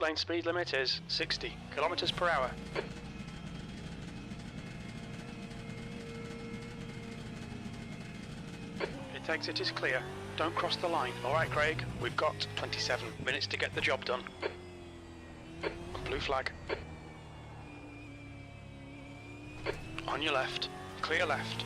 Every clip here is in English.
lane speed limit is 60 kilometers per hour. Pit exit is clear. Don't cross the line. Alright, Craig, we've got 27 minutes to get the job done. Blue flag. On your left. Clear left.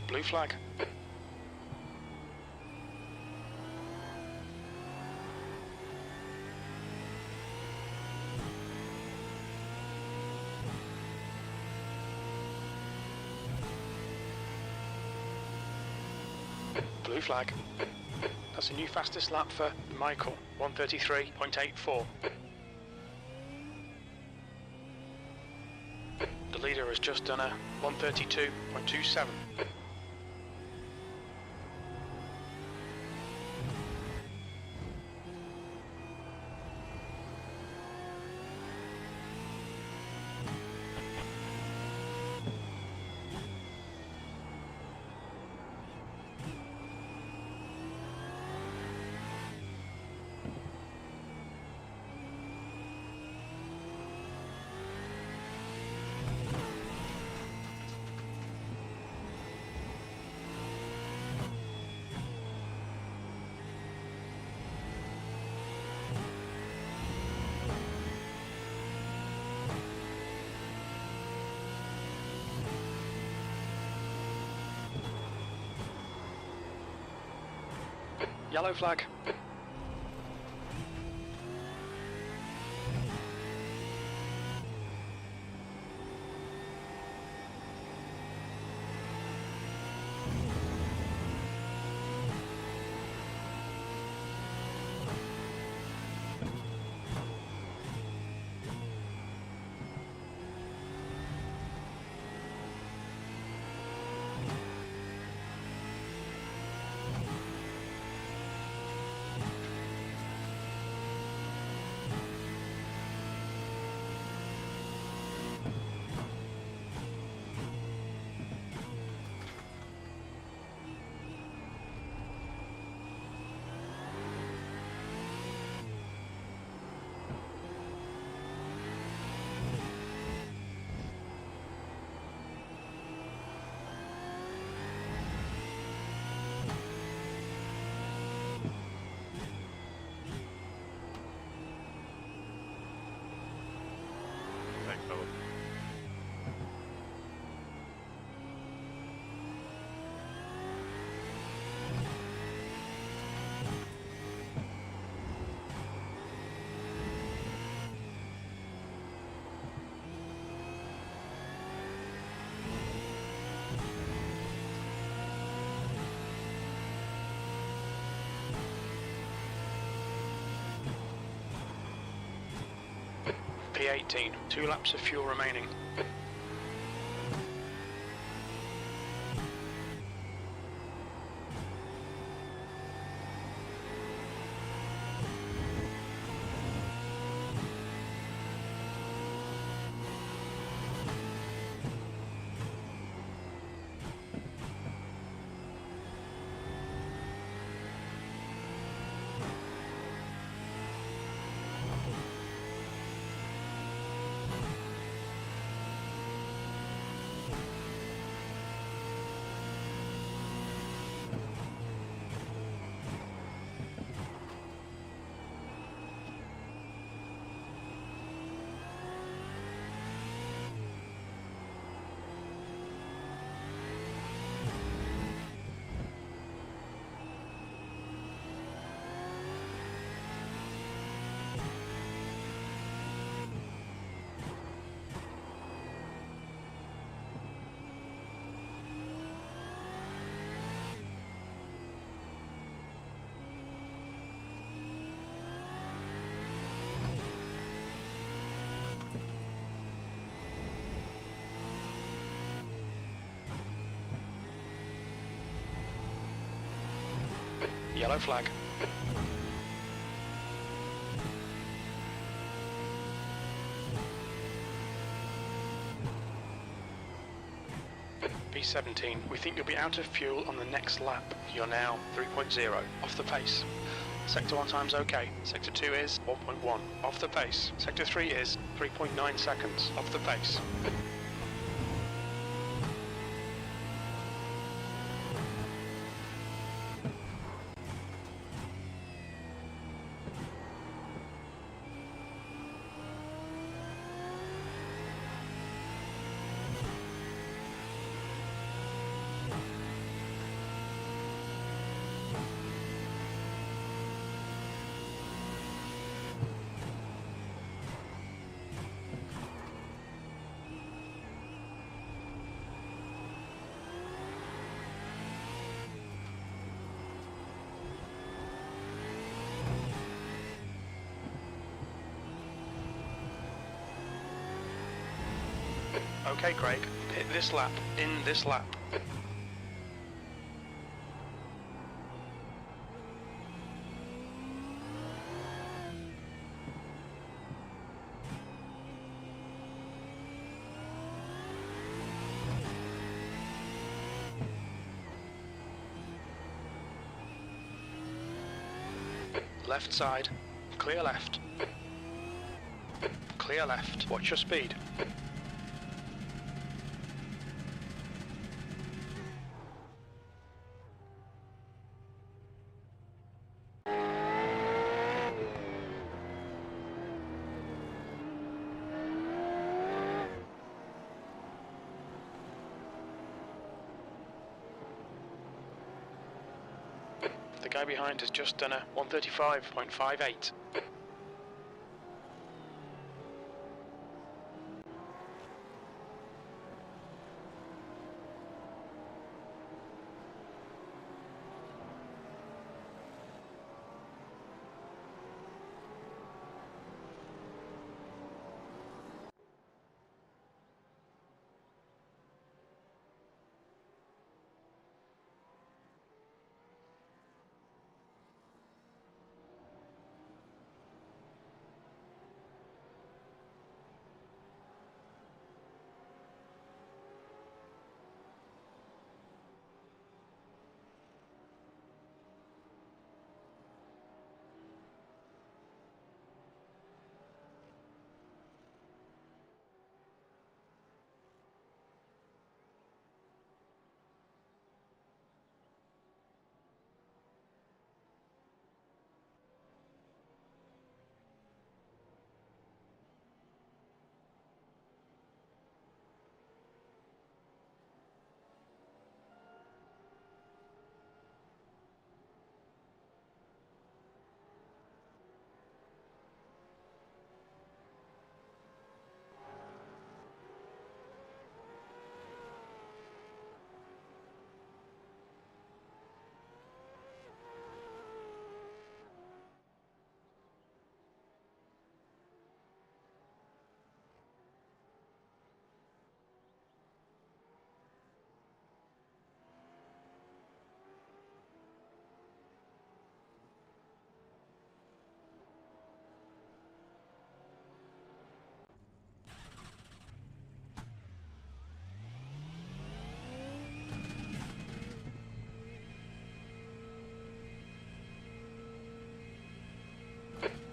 Blue flag. Blue flag. That's a new fastest lap for Michael, 1:33.84. The leader has just done a 1:32.27. Yellow flag. Thanks, fellas. P18, 2 laps of fuel remaining. Yellow flag. 17. We think you'll be out of fuel on the next lap. You're now 3.0, off the pace. Sector 1 time's okay. Sector 2 is 1.1, off the pace. Sector 3 is 3.9 seconds, off the pace. Okay, Craig, hit this lap, in this lap. Left side, clear left. Clear left, watch your speed. The guy behind has just done a 135.58.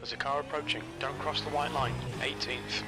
There's a car approaching. Don't cross the white line. 18th.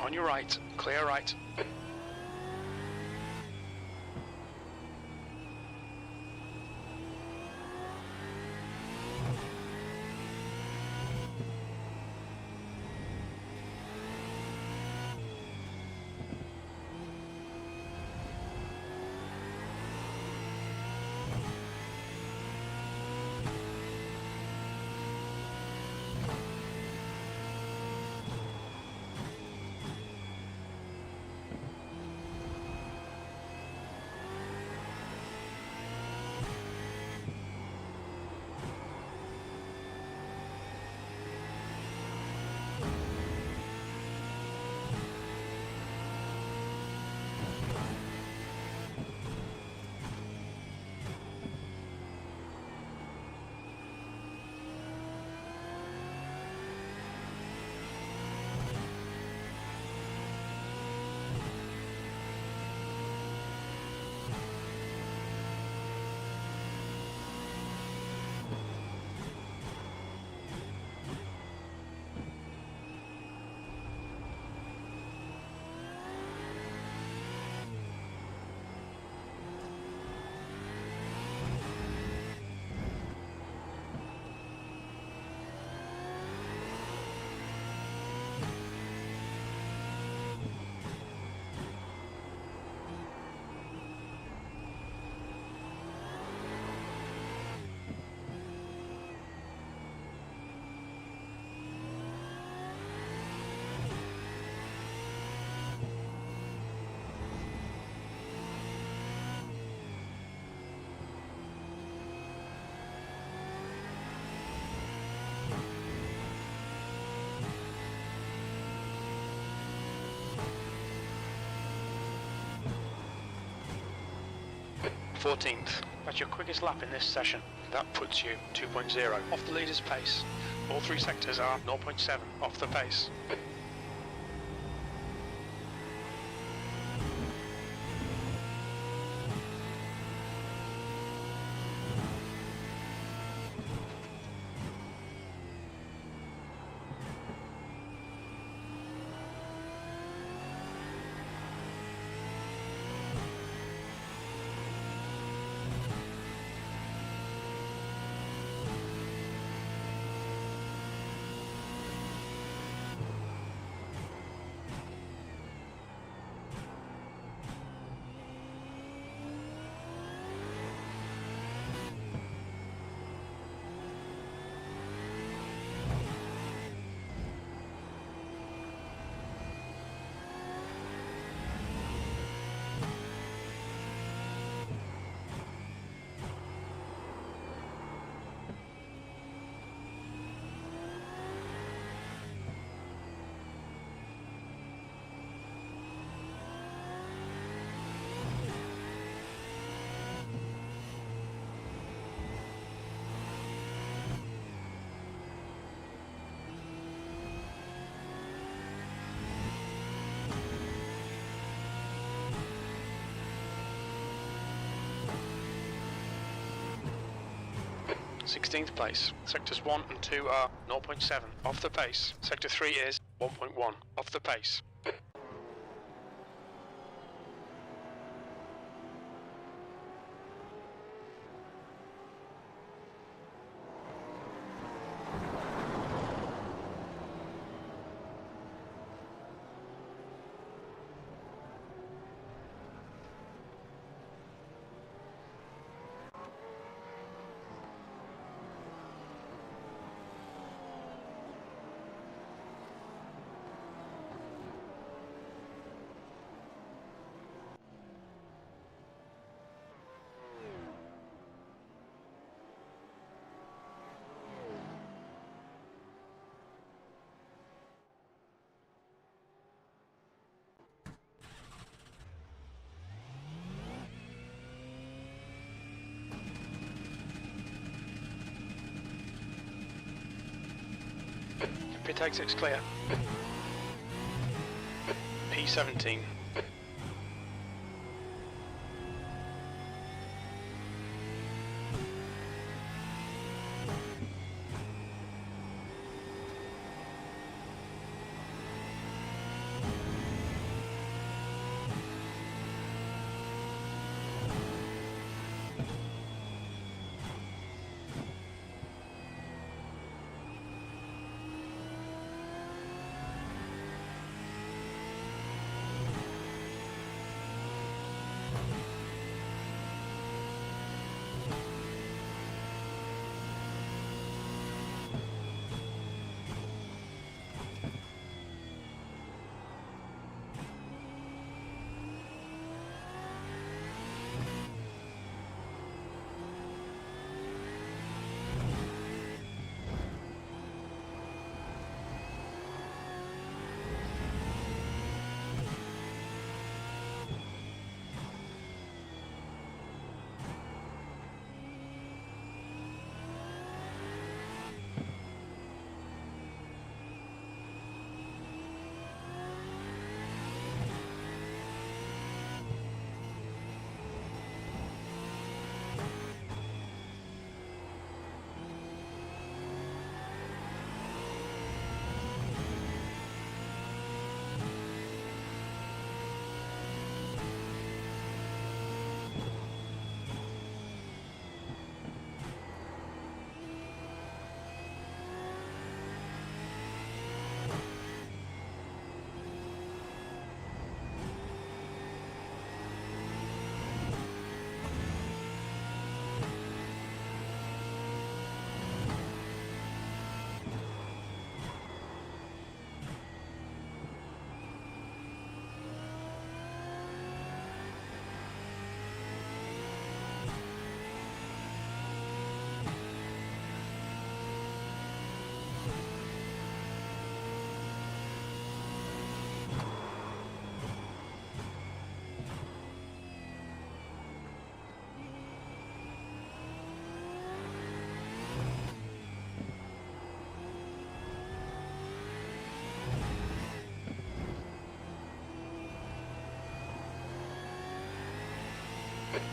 On your right, clear right. .14th. That's your quickest lap in this session. That puts you 2.0 off the leader's pace. All three sectors are 0.7 off the pace. .16th place. Sectors 1 and 2 are 0.7 off the pace. Sector 3 is 1.1 off the pace. Pit exit's clear. P17.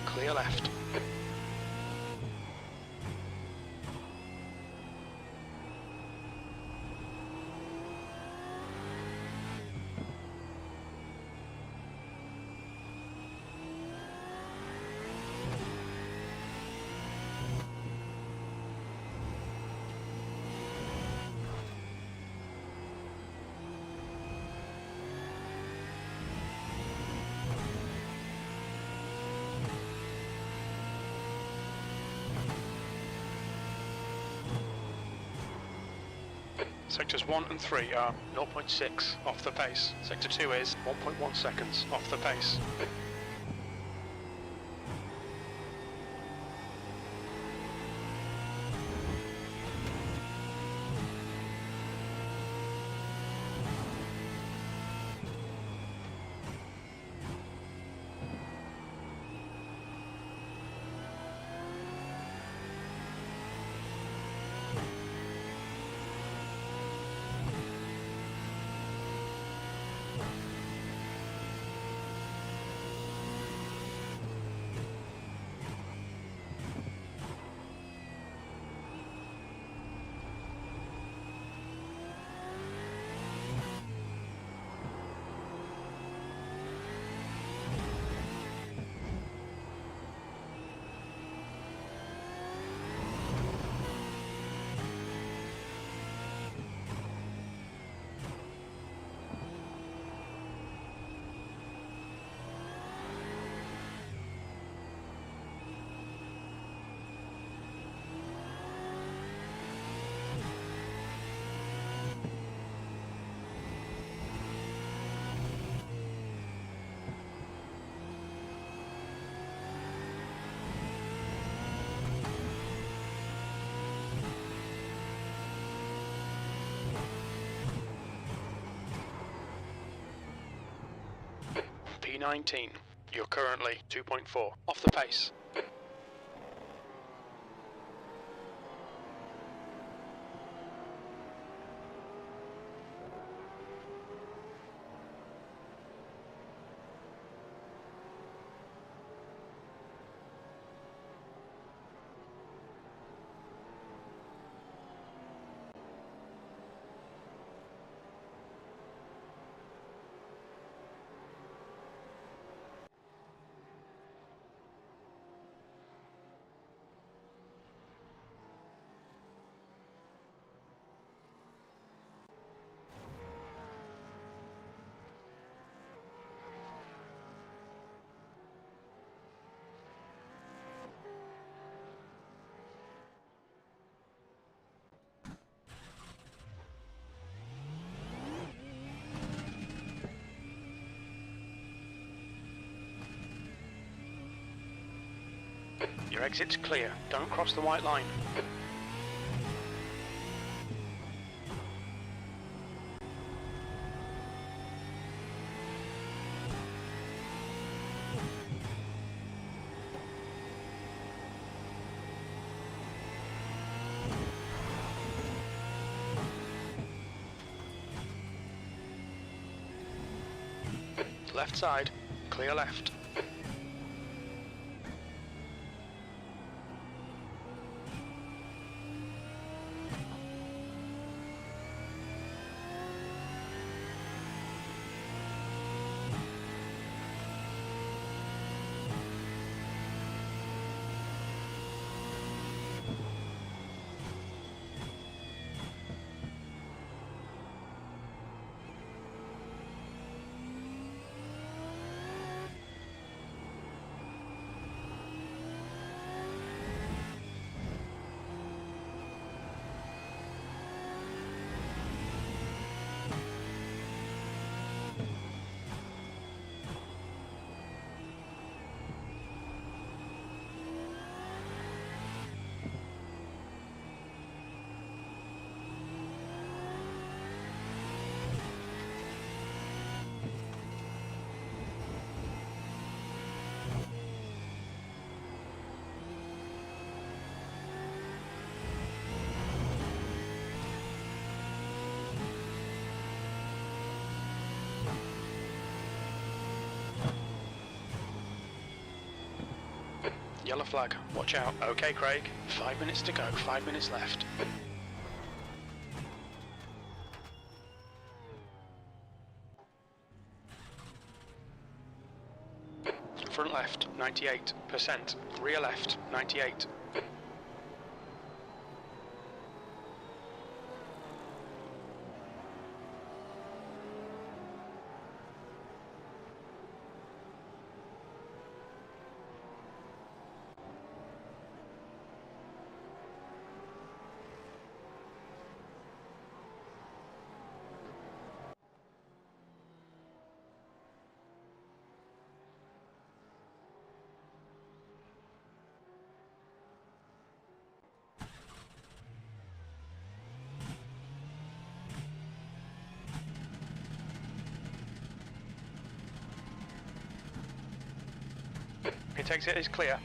Clear left. Sectors 1 and 3 are 0.6 off the pace. Sector 2 is 1.1 seconds off the pace. P19. You're currently 2.4 off the pace. Your exit's clear. Don't cross the white line. Left side. Clear left. Yellow flag, watch out. Okay, Craig. 5 minutes to go, 5 minutes left. Front left, 98%. Rear left, 98. Pit exit is clear.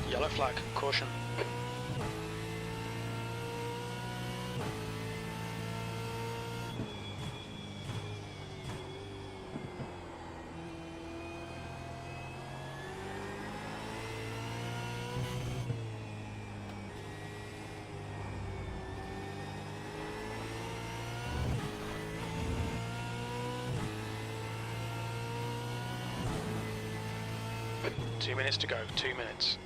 Yellow flag, caution. Two minutes to go, 2 minutes.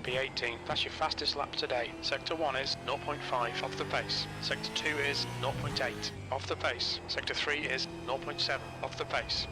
P18, that's your fastest lap today. Sector 1 is 0.5 off the pace. Sector 2 is 0.8 off the pace. Sector 3 is 0.7 off the pace.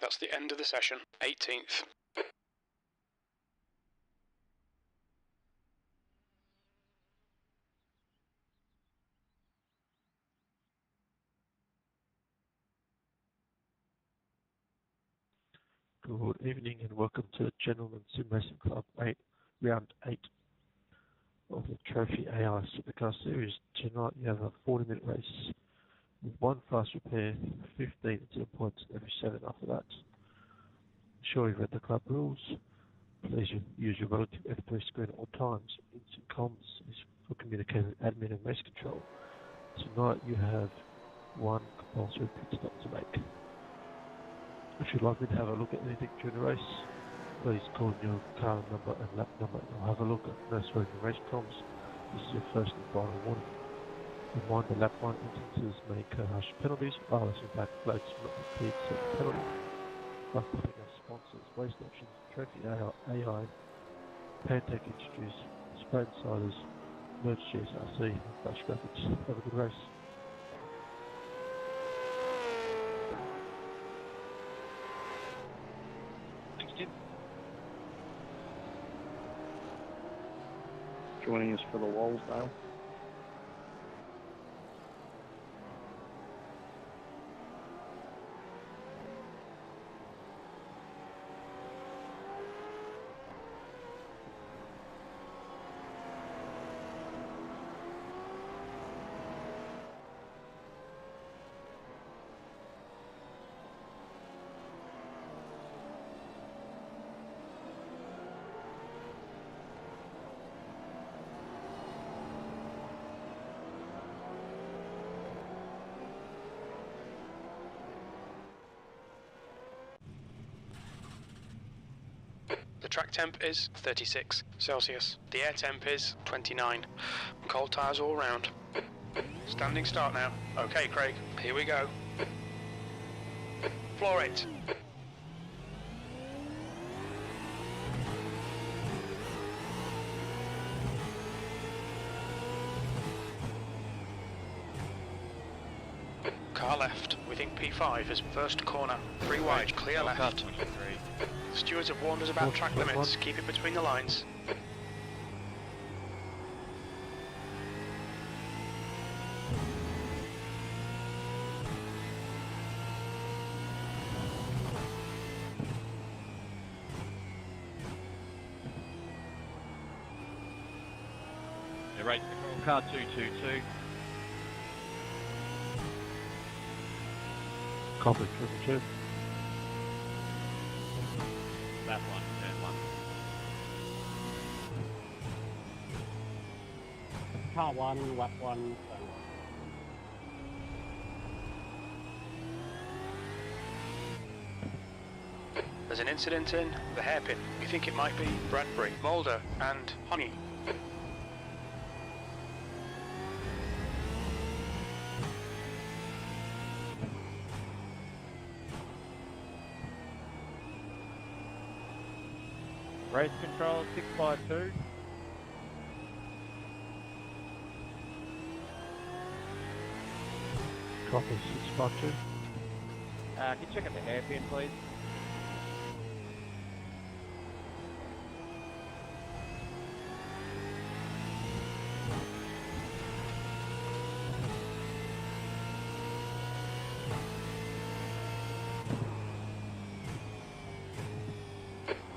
That's the end of the session. 18th. Good evening and welcome to Gentlemen Sim Racing Club 8, Round 8 of the Trophy AI Supercar Series. Tonight you have a 40-minute race with one fast repair, 15 and 10 points every 7 after that. Sure you've read the club rules. Please use your relative F3 screen at all times. Instant comms is for communicating with admin and race control. Tonight you have one compulsory pit stop to make. If you'd like me to have a look at anything during the race, please call in your car number and lap number and I'll have a look at the race comms. This is your first and final warning. Reminder, lap 1 instances may incur harsh penalties. RS impact flags will not repeat certain penalty. By popping our sponsors, Waste Options, Trophy AI, Pantech Industries, Spray Insiders, Merch GSRC, and Flash Graphics. Have a good race. Thanks, Tim. Joining us for the Walsdale. The track temp is 36 Celsius. The air temp is 29. Cold tyres all round. Standing start now. Okay, Craig, here we go. Floor it. Car left. We think P5 is first corner. 3 wide, clear left. 23. The stewards have warned us about track limits. Keep it between the lines. Yeah, race control car 222. Copy, 2. Lap 1, turn 1. Car 1, lap 1, There's an incident in the hairpin. We think it might be Bradbury, Mulder and Honey. Race control 652. Copy, 652. Can you check out the hairpin, please?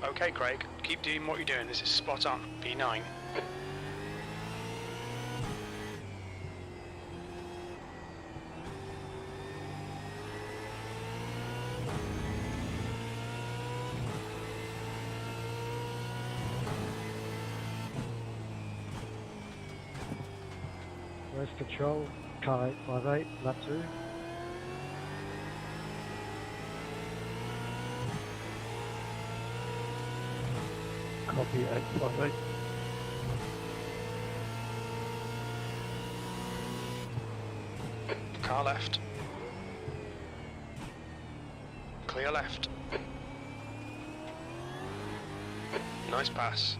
Okay, Craig, keep doing what you're doing. This is spot on. P9. race control, car 858, lap 2. Copy, 858. Car left. Clear left. Nice pass.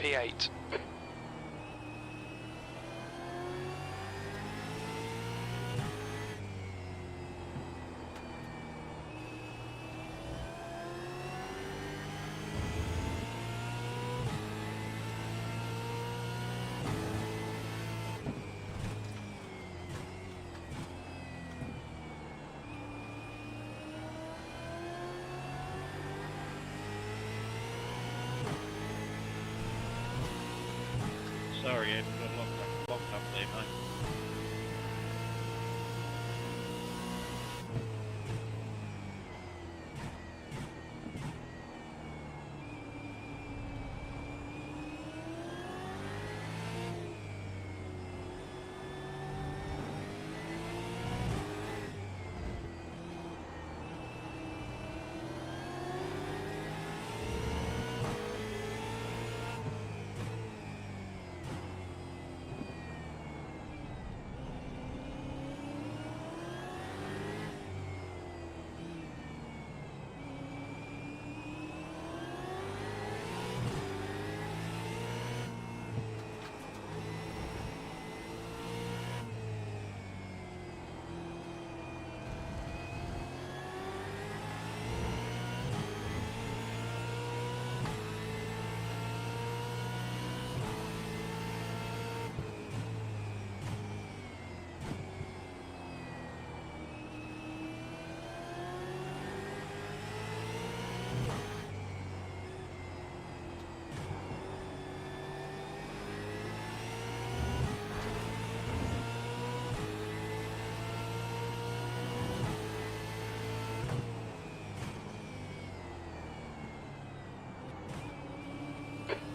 P8. Sorry, Ed, got locked up there, mate.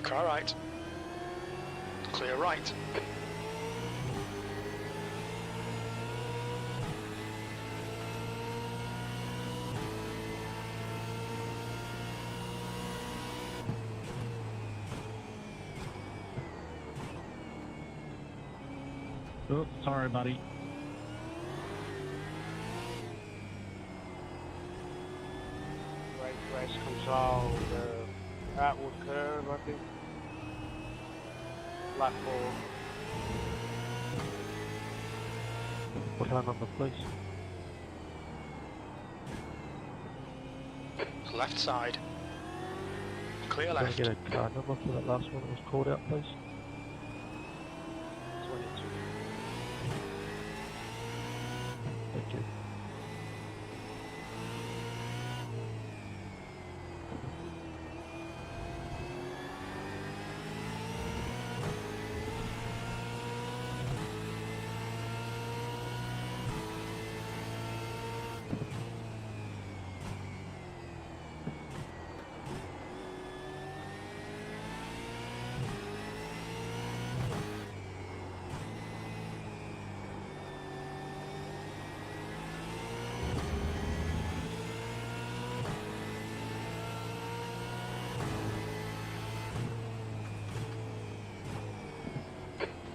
Car right. Clear right. Oh, sorry, buddy. Race control, the outward curve, I think. Lap 4. What car number, please? Left side. Clear Can I left. get a car number for that last one that was called out, please? 22. Thank you.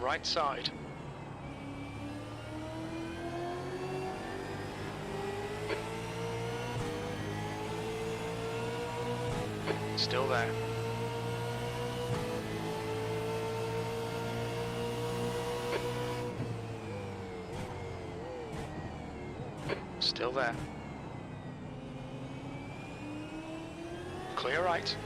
Right side. Still there. Still there. Clear right.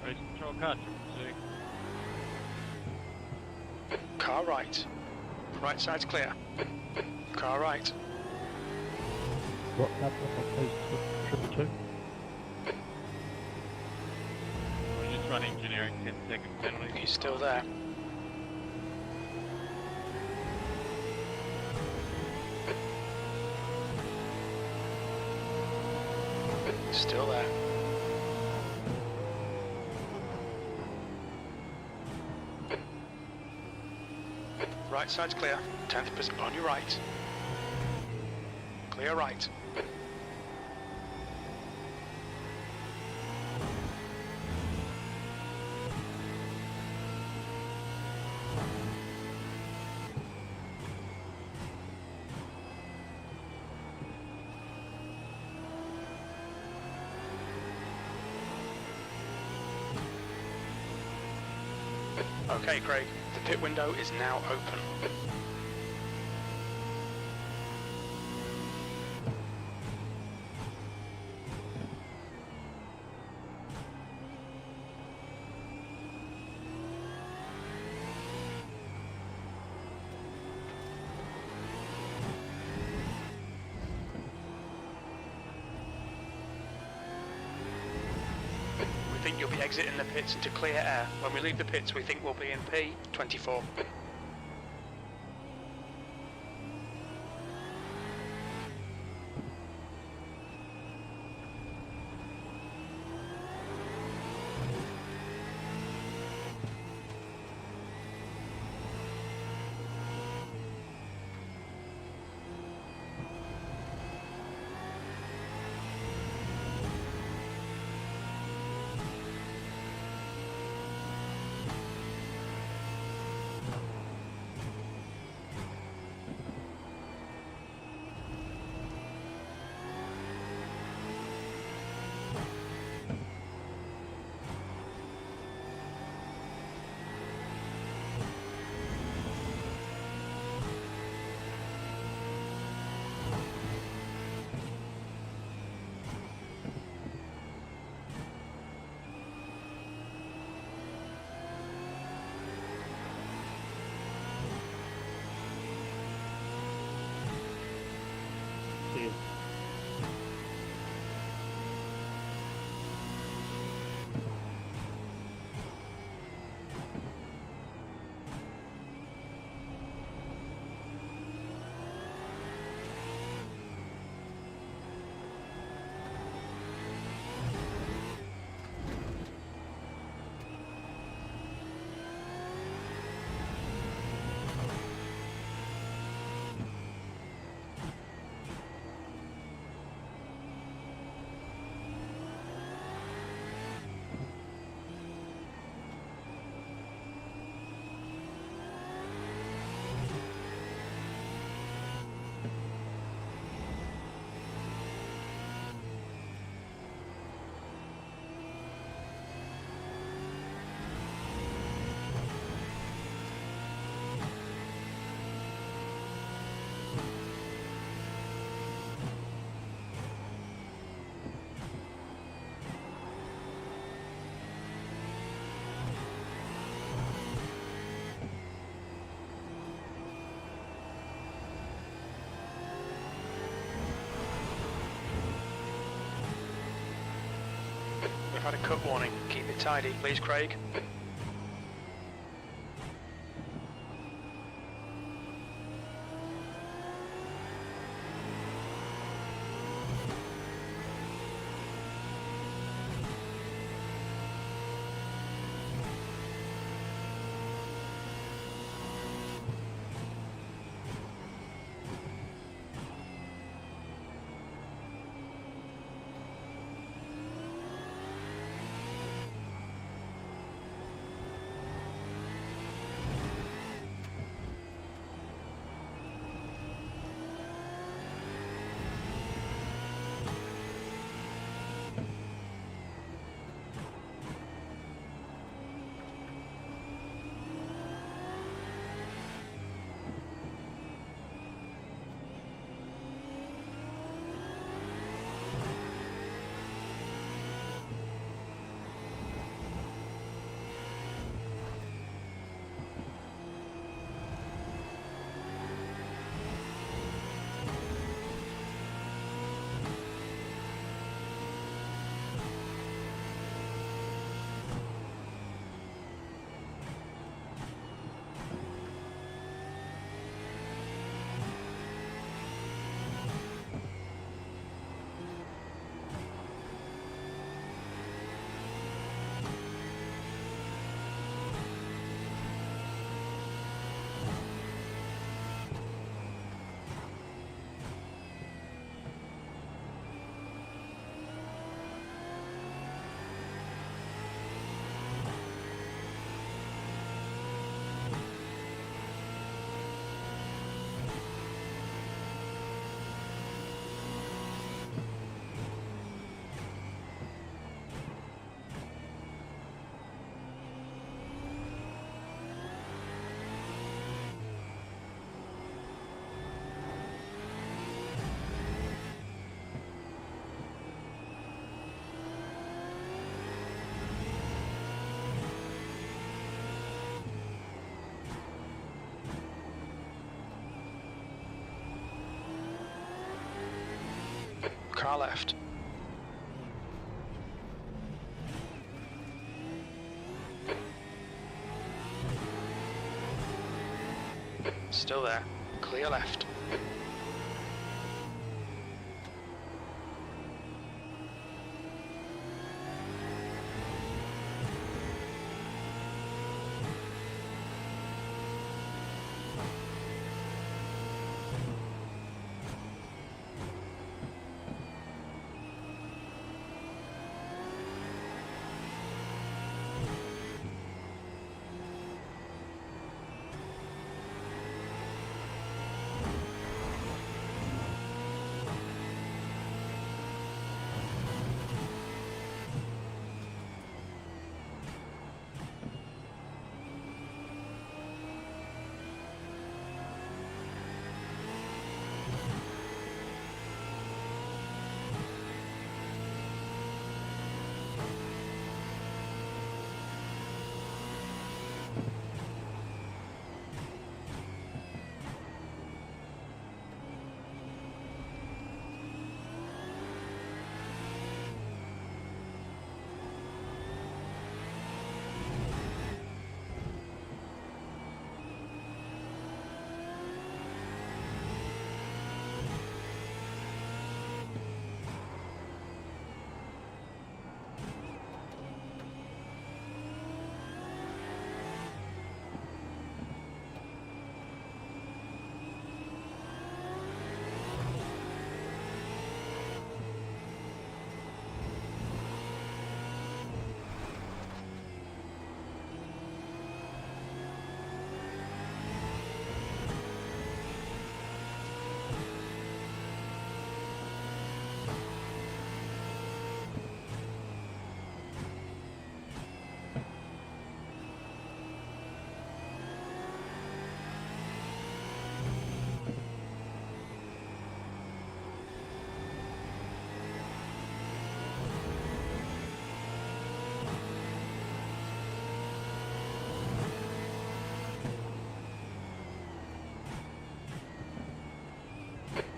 Race control car, 2. Car right. Right side's clear. Car right. What lap number, please? 222? We're just running engineering 10-second penalty. He's still there. Still there. Right side's clear. 10th position on your right. Clear right. Okay, Craig, the pit window is now open. We think you'll be exiting the pits into clear air. When we leave the pits, we think we'll be in P24. See you. We've had a cut warning. Keep it tidy, please, Craig. car left. Still there. Clear left.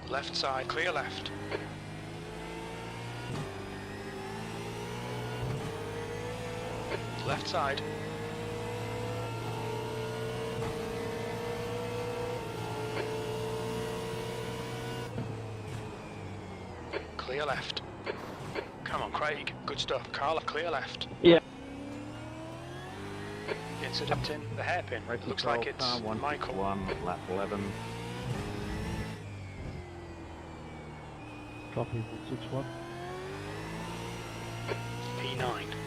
Left side, clear left. Left side. Clear left. Come on, Craig. Good stuff. Carla, clear left. Yeah. Incident in the hairpin. Right Looks control, like it's car 161, Michael. lap 11. Copy 161. P9.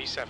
P7.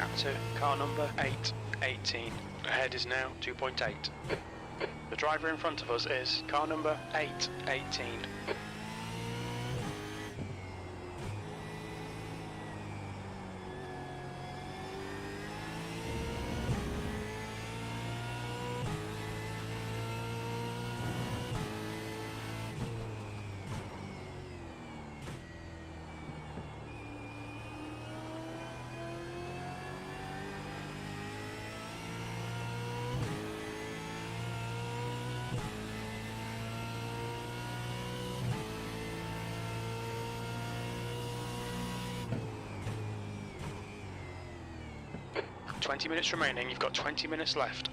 gap to car number 818. Ahead is now 2.8. The driver in front of us is car number 818. Minutes remaining, you've got 20 minutes left.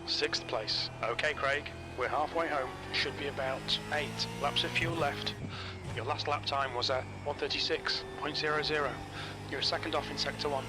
Sixth place. Okay, Craig, we're halfway home. Should be about 8 laps of fuel left. Your last lap time was at 1:36.00. You're second off in Sector 1.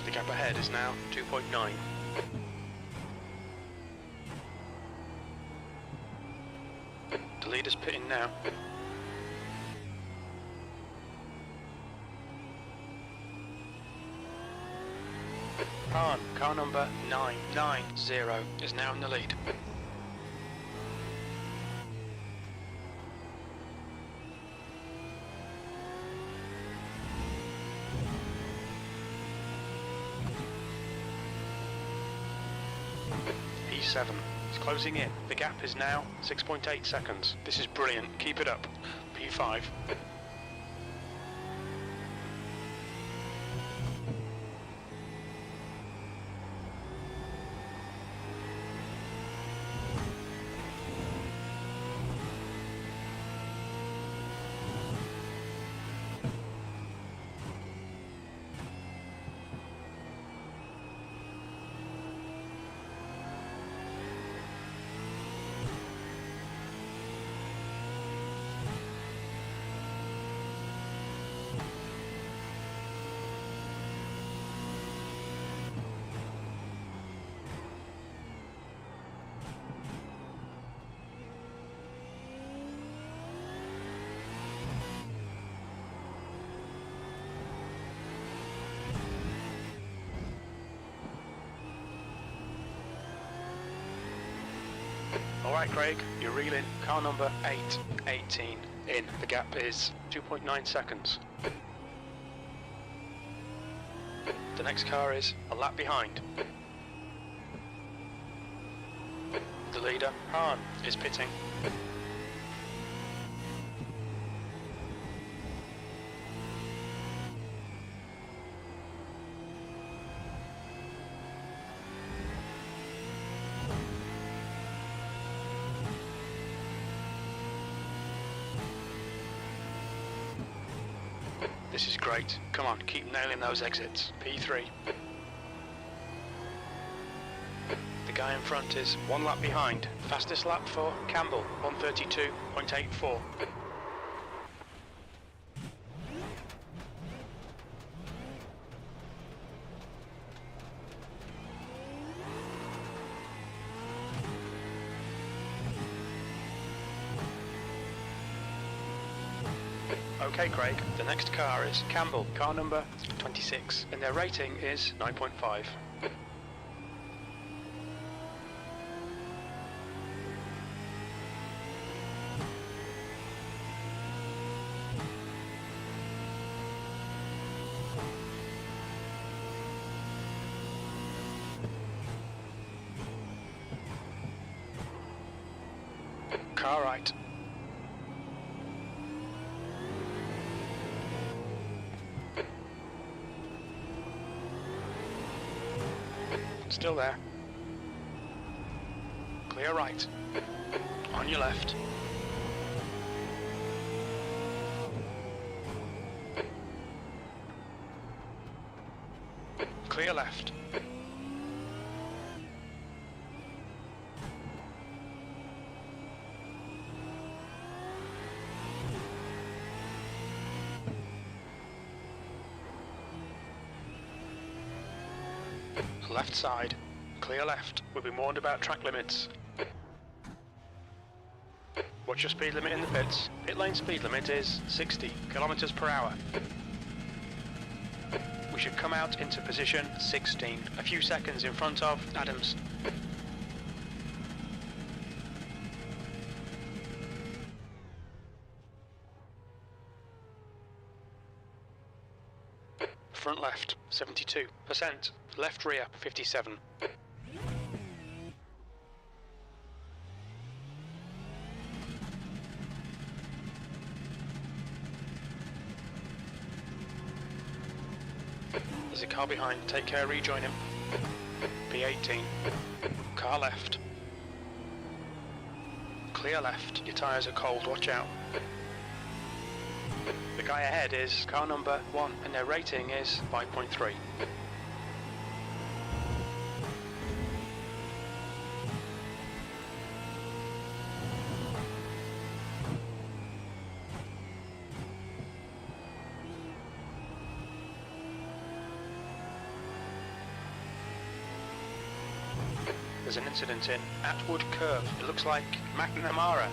The gap ahead is now 2.9. The leader's pitting now. Hahn, car number 990 is now in the lead. P7 is closing in. The gap is now 6.8 seconds. This is brilliant. Keep it up. P5. Alright Craig, you're reeling. Car number 818 in. The gap is 2.9 seconds. The next car is a lap behind. The leader, Hahn, is pitting. This is great. Come on, keep nailing those exits. P3. The guy in front is 1 lap behind. Fastest lap for Campbell, 132.84. Okay, Craig, the next car is Campbell, car number 26, and their rating is 9.5. Car right. Still there. Clear right. On your left. Clear left. Left side. Clear left. We'll be warned about track limits. What's your speed limit in the pits? Pit lane speed limit is 60 kilometers per hour. We should come out into position 16, a few seconds in front of Adams. Front left, 72%. Left rear, 57. There's a car behind, take care, rejoin him. P18. Car left. Clear left, your tyres are cold, watch out. The guy ahead is car number 1 and their rating is 5.3. There's an incident in Atwood Curve. It looks like McNamara.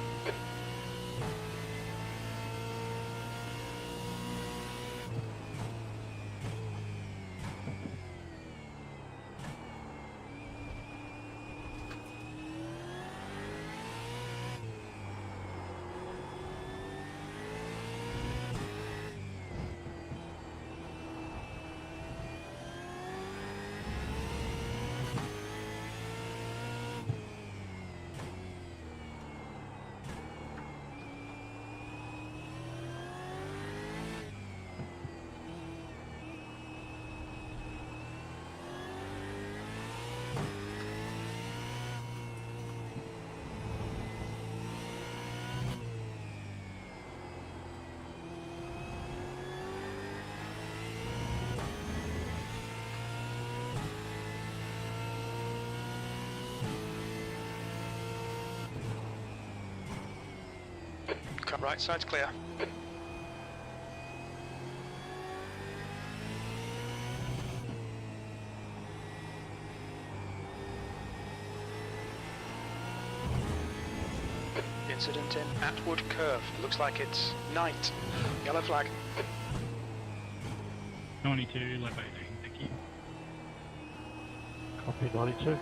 Right side's clear. Incident in Atwood Curve. Looks like it's night. Yellow flag. 92, left 18, thank you. Copy 92.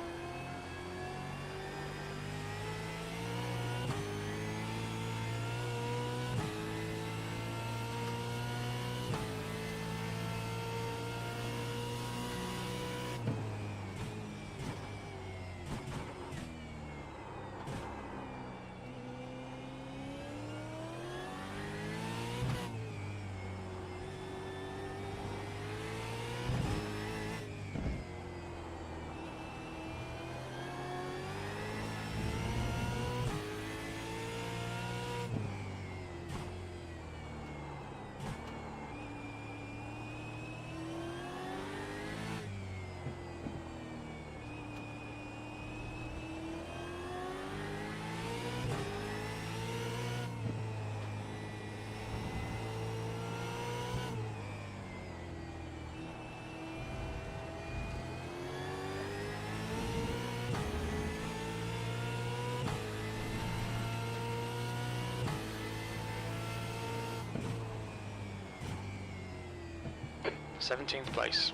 17th place.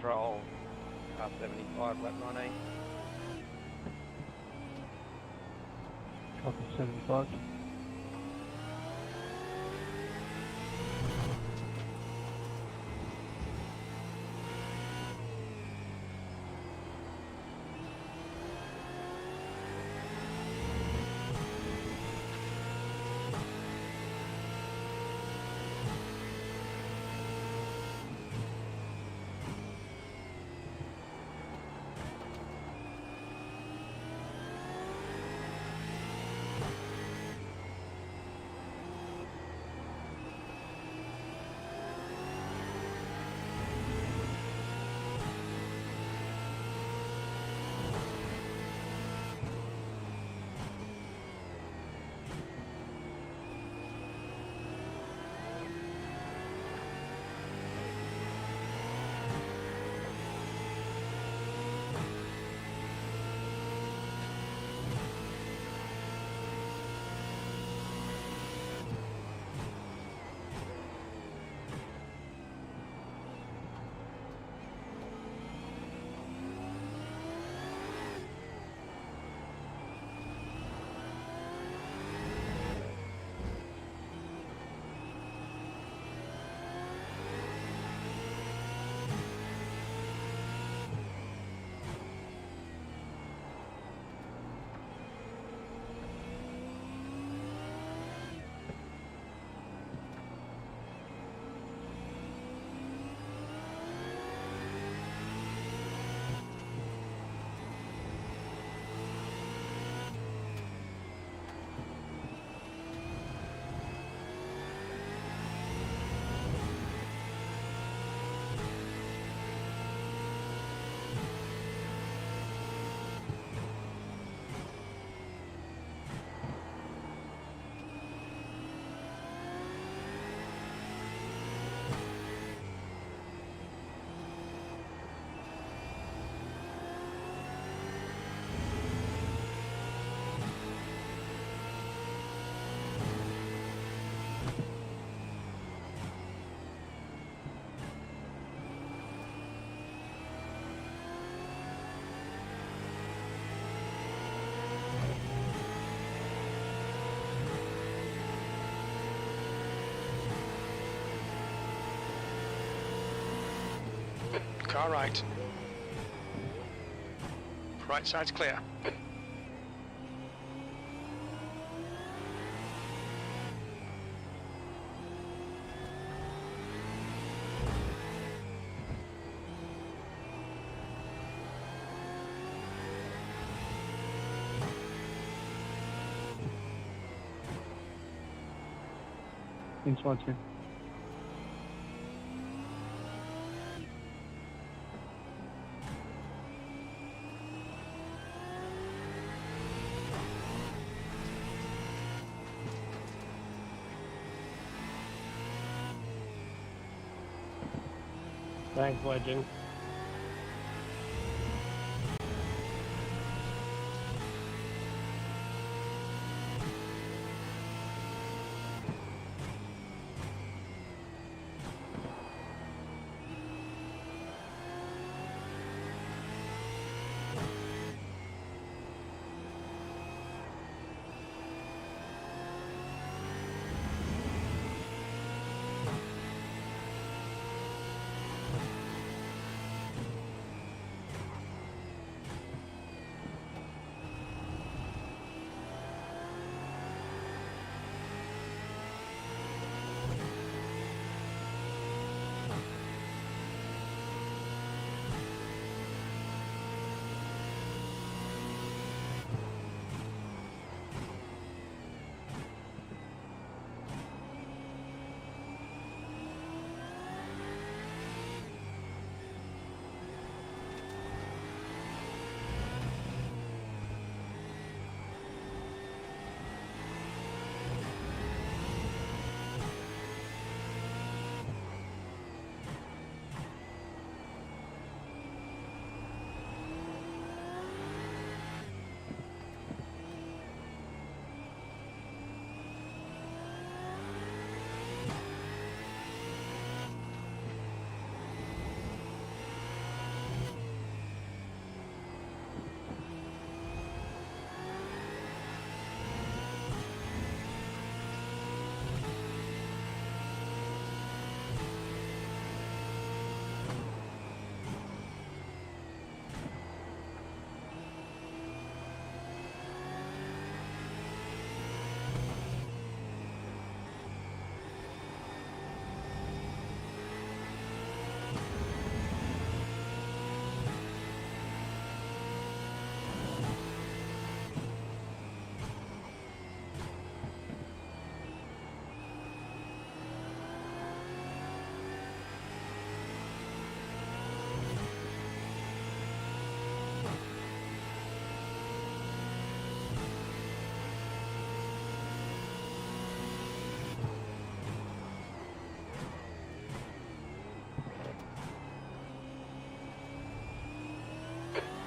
Control, car 75, lap 19. Copy 75. Car right. Right side's clear. Thanks, Martin. Thanks, legend.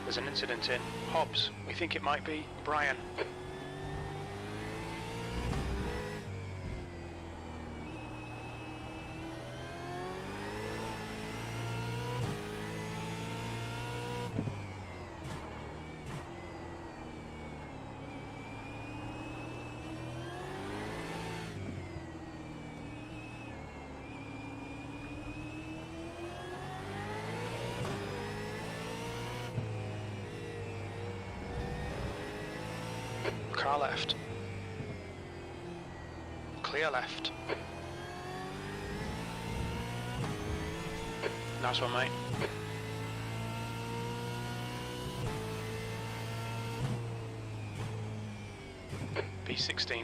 There's an incident in Hobbs. We think it might be Brian. Car left. Clear left. Nice one, mate. B16.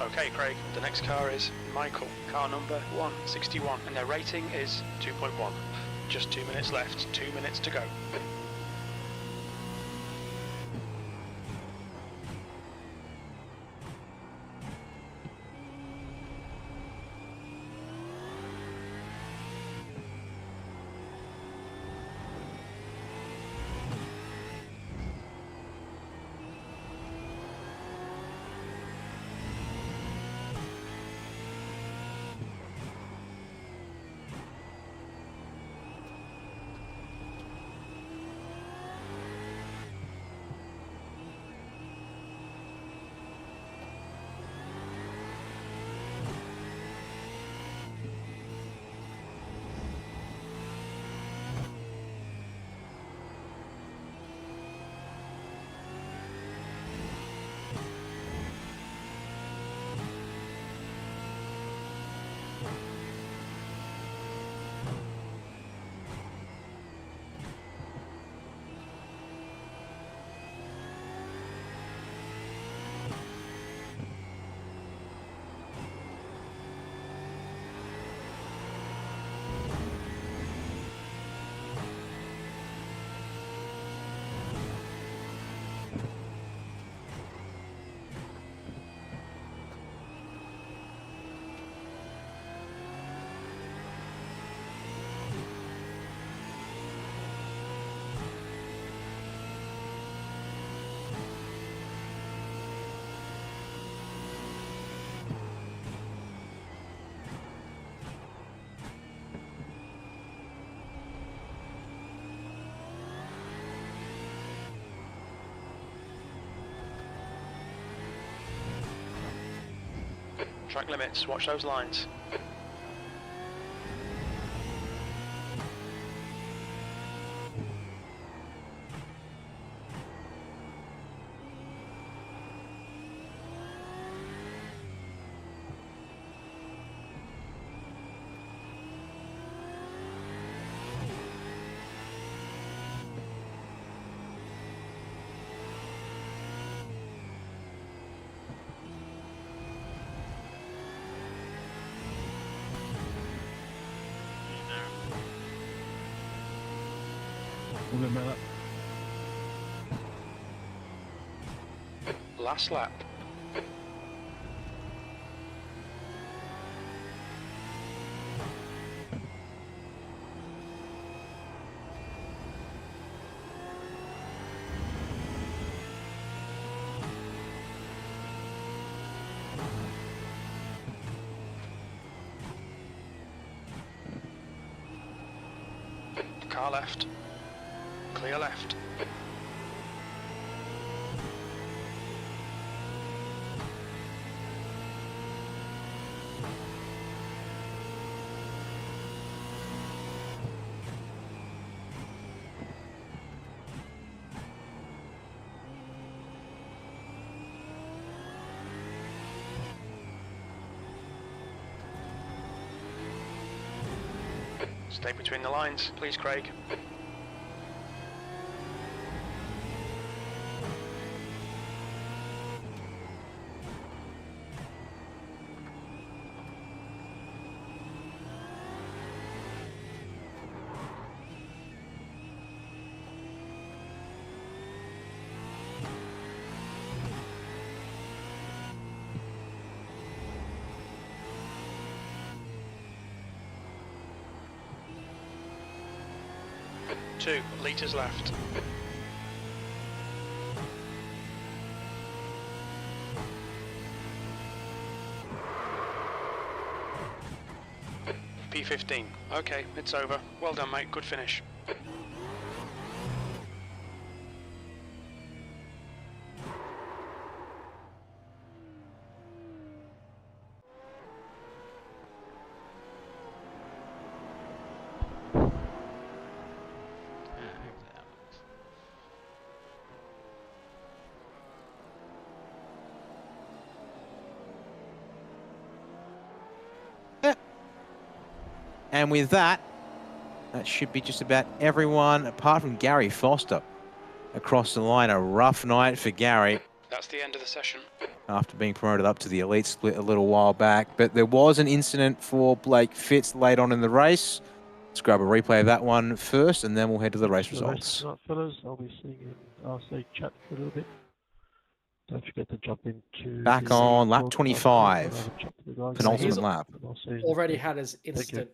Okay, Craig, the next car is Michael, car number 161, and their rating is 2.1. Just 2 minutes left, 2 minutes to go. Track limits, watch those lines. All good, brother. Last lap. Car left. Clear left. Stay between the lines, please, Craig. 2 litres left. P15. Okay, it's over. Well done, mate. Good finish. And with that, that should be just about everyone apart from Gary Foster across the line. A rough night for Gary That's the end of the session. after being promoted up to the elite split a little while back. But there was an incident for Blake Fitz late on in the race. Let's grab a replay of that one first, and then we'll head to the race results. Tonight, fellas, I'll be seeing you in RC chat for a little bit. Don't forget to jump into Back on lap 25, penultimate lap. Already had his incident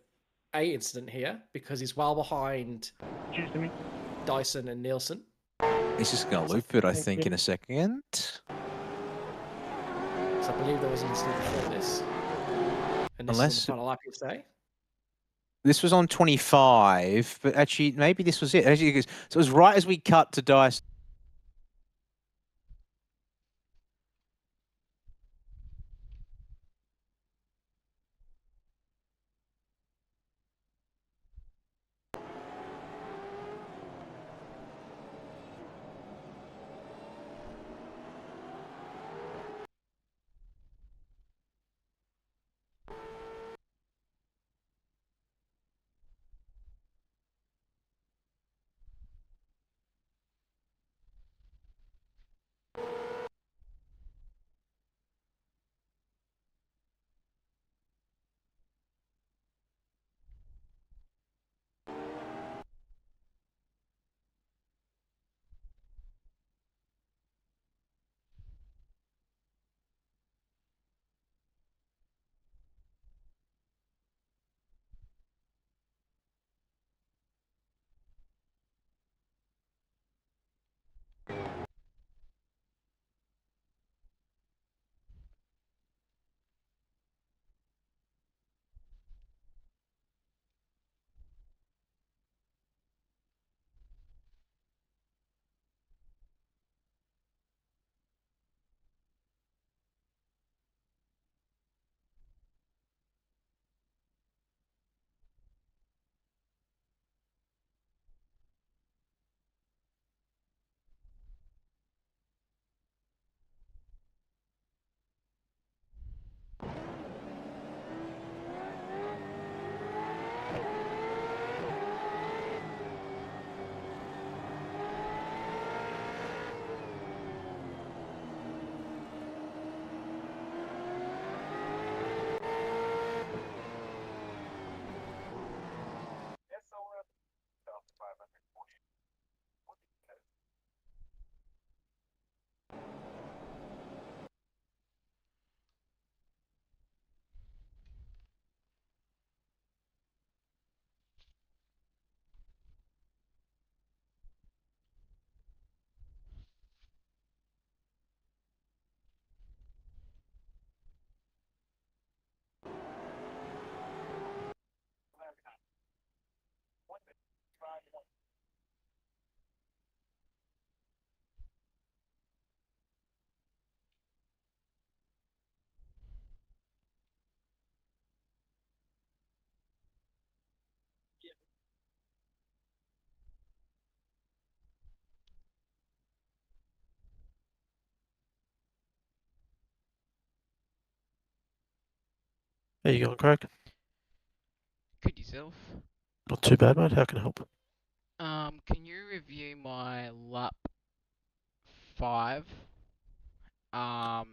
here because he's well behind Dyson and Nielsen. He's just going to loop it, I think, in a second. So I believe there was an incident before this. And this is on the final lap, you say? This was on 25, but actually, maybe this was it. Actually, so it was right as we cut to Dyson. How you going, Craig? Good yourself. Not too bad, mate. How can I help? Can you review my lap 5? 2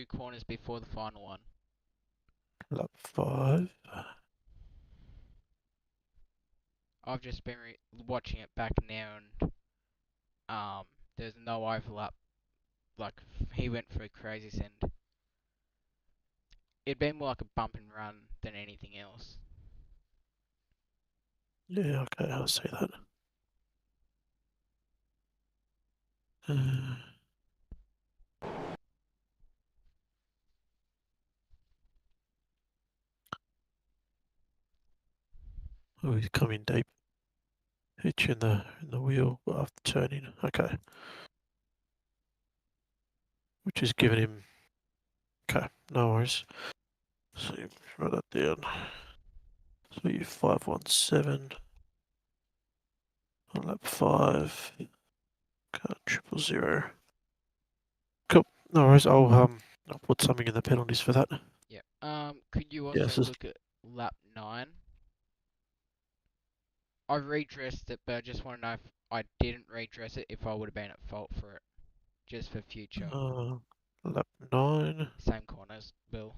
corners before the final one. Lap 5. I've just been watching it back now, and there's no overlap. Like he went for a crazy send. It'd been more like a bump and run than anything else. Yeah, okay, I'll see that. Oh, he's coming deep. Hit you in the wheel after turning. Okay. Which is giving him. Okay, no worries. So you write that down. So you 517 on lap 5. Okay, 000. Cool. No worries. I'll put something in the penalties for that. Yeah. Could you Yeah, also this is look at lap 9? I redressed it, but I just want to know if I didn't redress it, if I would have been at fault for it, just for future. lap 9. Same corners, Bill.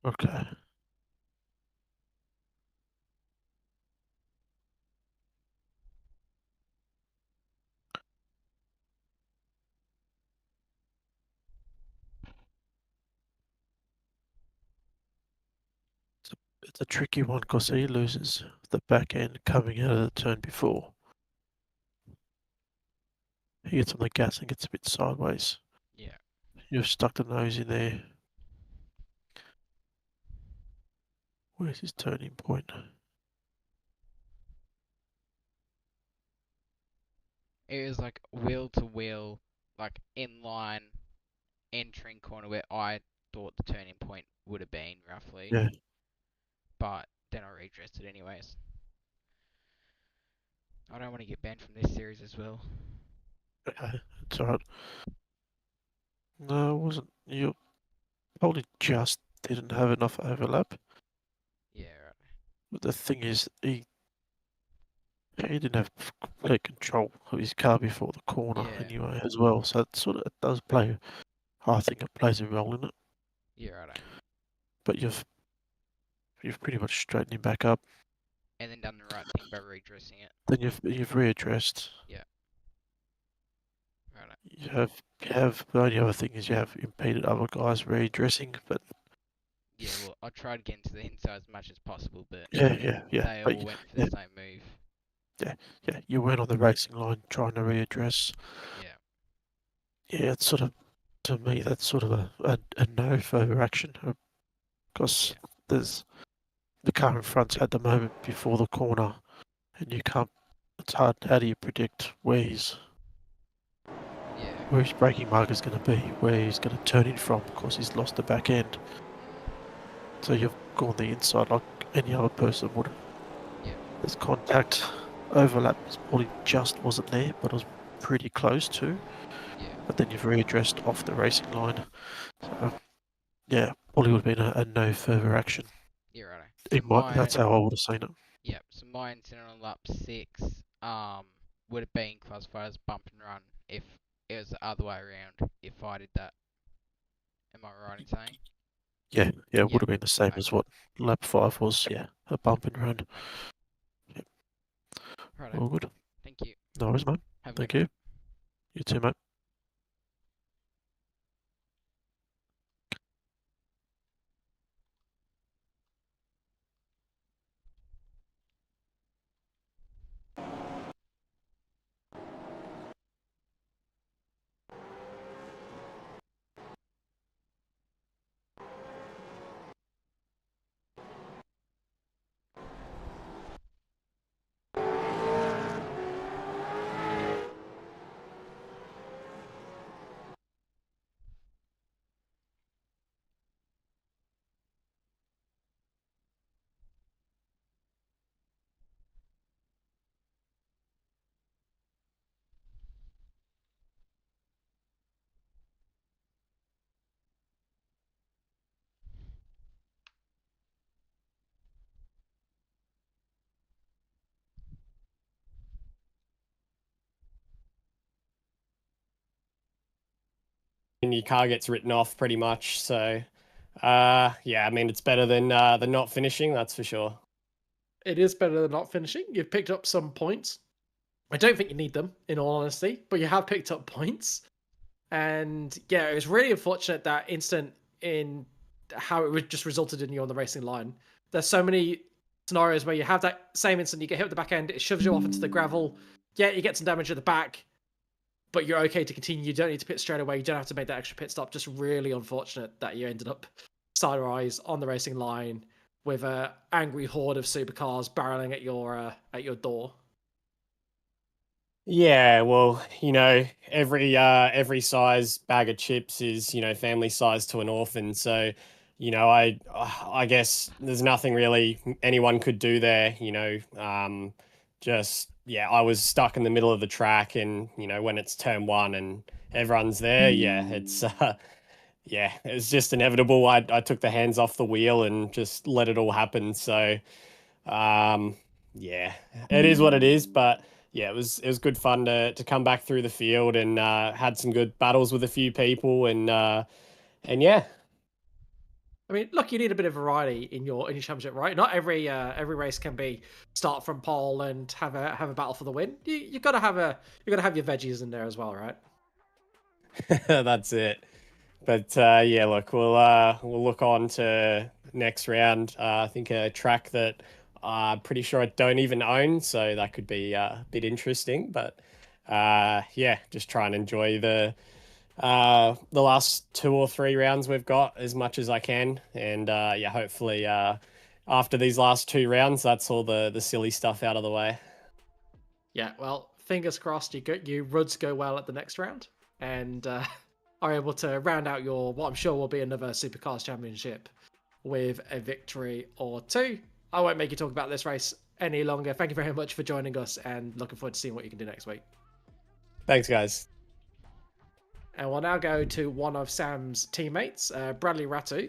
Okay. It's a tricky one because he loses the back end coming out of the turn before. He gets on the gas and gets a bit sideways. Yeah. You've stuck the nose in there. Where's his turning point? It was like wheel to wheel, like in line, entering corner where I thought the turning point would have been roughly. Yeah. But then I redressed it anyways. I don't want to get banned from this series as well. Okay, it's alright. No, it wasn't. You probably just didn't have enough overlap. Yeah, right. But the thing is, he didn't have complete control of his car before the corner Yeah. anyway as well. So it does play. I think it plays a role in it. Yeah, right. But you've pretty much straightened him back up. And then done the right thing by redressing it. Then you've readdressed. Yeah. Right. You have the only other thing is you have impeded other guys readdressing, but Yeah, well, I tried getting to the inside as much as possible, but yeah. they But all went for the same move. yeah, you went on the racing line trying to readdress. Yeah. Yeah, it's sort of, to me, that's sort of a no further action because there's the car in front's had the moment before the corner, and you can't. It's hard. How do you predict where his braking mark is going to be, where he's going to turn in from because he's lost the back end? So you've gone the inside like any other person would. Yeah. There's contact. Overlap probably just wasn't there, but it was pretty close to. Yeah. But then you've readdressed off the racing line. So, yeah, probably would have been a no further action. Yeah, right. So that's how I would have seen it. Yeah, so my incident on lap 6 would have been classified as bump and run if it was the other way around, if I did that. Am I right in saying? Yeah, it would have been the same as what lap 5 was, a bump and run. Okay. Right. All good. Thank you. No worries, mate. Thank you. You too, mate. And your car gets written off pretty much. So, yeah, I mean, it's better than not finishing, that's for sure. it is better than not finishing. You've picked up some points. I don't think you need them, in all honesty, but you have picked up points. And yeah, it was really unfortunate that instant in how it just resulted in you on the racing line. There's so many scenarios where you have that same instant, you get hit with the back end, it shoves you off into the gravel. Yeah, you get some damage at the back, but you're okay to continue. You don't need to pit straight away. You don't have to make that extra pit stop. Just really unfortunate that you ended up sideways on the racing line with a angry horde of supercars barreling at your door. Yeah, well, every size bag of chips is, family size to an orphan. So, I guess there's nothing really anyone could do there. I was stuck in the middle of the track, and when it's turn one and everyone's there, it's just inevitable. I took the hands off the wheel and just let it all happen. So, it is what it is, but. Yeah, it was good fun to come back through the field and had some good battles with a few people and yeah. I mean, look, you need a bit of variety in your championship, right? Not every race can be start from pole and have a battle for the win. You gotta have your veggies in there as well, right? That's it. But look, we'll look on to next round. I think a track that. Pretty sure I don't even own, so that could be a bit interesting. But just try and enjoy the last 2 or 3 rounds we've got as much as I can, and hopefully after these last 2 rounds, that's all the silly stuff out of the way. Yeah, well, fingers crossed you Ruds go well at the next round, and are able to round out what I'm sure will be another Supercars Championship with a victory or 2. I won't make you talk about this race any longer. Thank you very much for joining us, and looking forward to seeing what you can do next week. Thanks, guys. And we'll now go to one of Sam's teammates, Bradley Ratu,